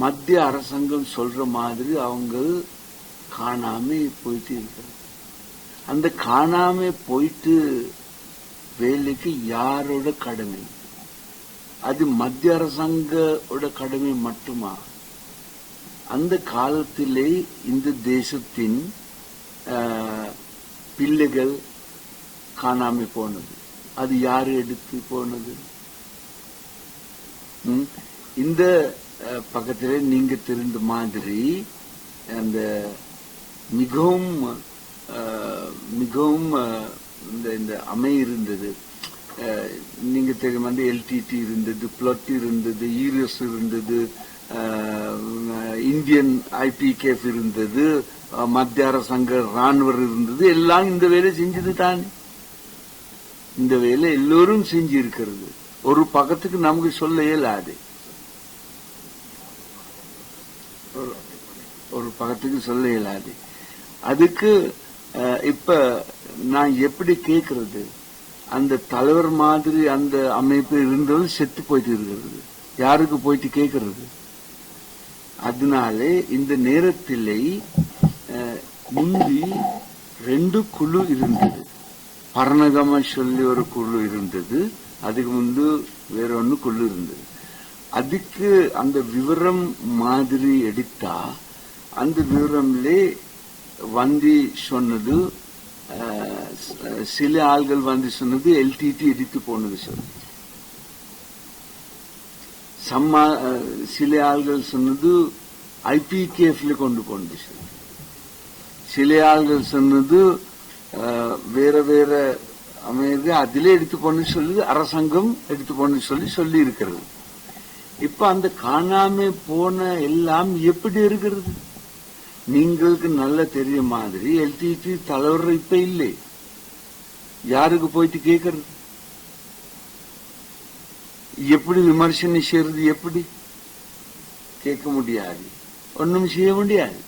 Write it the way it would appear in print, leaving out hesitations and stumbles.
மத்திய அரசாங்கம் சொல்ற மாதிரி அவங்க காணாம போயிட்டு இருக்காங்க. அந்த காணாம போயிட்டு வேலைக்கு யாரோட கடமை? அது மத்திய அரசாங்கோட கடமை மட்டுமா? அந்த காலத்திலே இந்த தேசத்தின் பிள்ளைகள் காணாம போனது, அது யாரு எடுத்து போனது? இந்த பக்கத்திலே நீங்க தெரிந்த மாதிரி அந்த மிகவும் மிகவும் இந்த அமை இருந்தது. நீங்க தெரியும், வந்து எல்டிடி இருந்தது, பிளட் இருந்தது, ஈரஸ் இருந்தது, இந்தியன் ஐபிகேஎஃப் இருந்தது, மத்திய அரசாங்க ராணுவர் இருந்தது. எல்லாம் இந்த வேலை செஞ்சது தான். இந்த வேலை எல்லோரும் செஞ்சு இருக்கிறது. ஒரு பக்கத்துக்கு நமக்கு சொல்ல இயலாது, ஒரு பக்கத்துக்கு சொல்ல இயலாது. அதுக்கு இப்ப நான் எப்படி கேட்கறது? அந்த தலைவர் மாதிரி அந்த அமைப்பு இருந்தது செத்து போயிட்டு இருக்கிறது, யாருக்கு போயிட்டு கேட்கறது? அதனாலே இந்த நேரத்திலே முந்தி 2 குழு இருந்தது. பரணகம சொல்லி ஒரு குழு இருந்தது, அதுக்கு முன்பு வேற ஒன்னு குழு இருந்தது. அதுக்கு அந்த விவரம் மாதிரி எடுத்தா அந்த விவரம்லே வந்து சொன்னது, சில ஆள்கள் வந்து சொன்னது எல்டிடி எடுத்து போனது சொல்லி, சில ஆள்கள் சொன்னது ஐபிகேஎஃப்ல கொண்டு போனது சொல்லி, சில ஆள்கள் சொன்னது வேற வேற அமைதி அதிலே எடுத்து போன சொல்லி அரசாங்கம் எடுத்து போன சொல்லி இருக்கிறது. இப்ப அந்த காணாம போன எல்லாம் எப்படி இருக்கிறது? நீங்களுக்கு நல்ல தெரிய மாதிரி எல்டிடி தலைவர் இப்ப இல்லை, யாருக்கு போயிட்டு கேட்கறது? எப்படி விமர்சனம் செய்யறது? எப்படி கேட்க முடியாது, ஒன்னும் செய்ய முடியாது.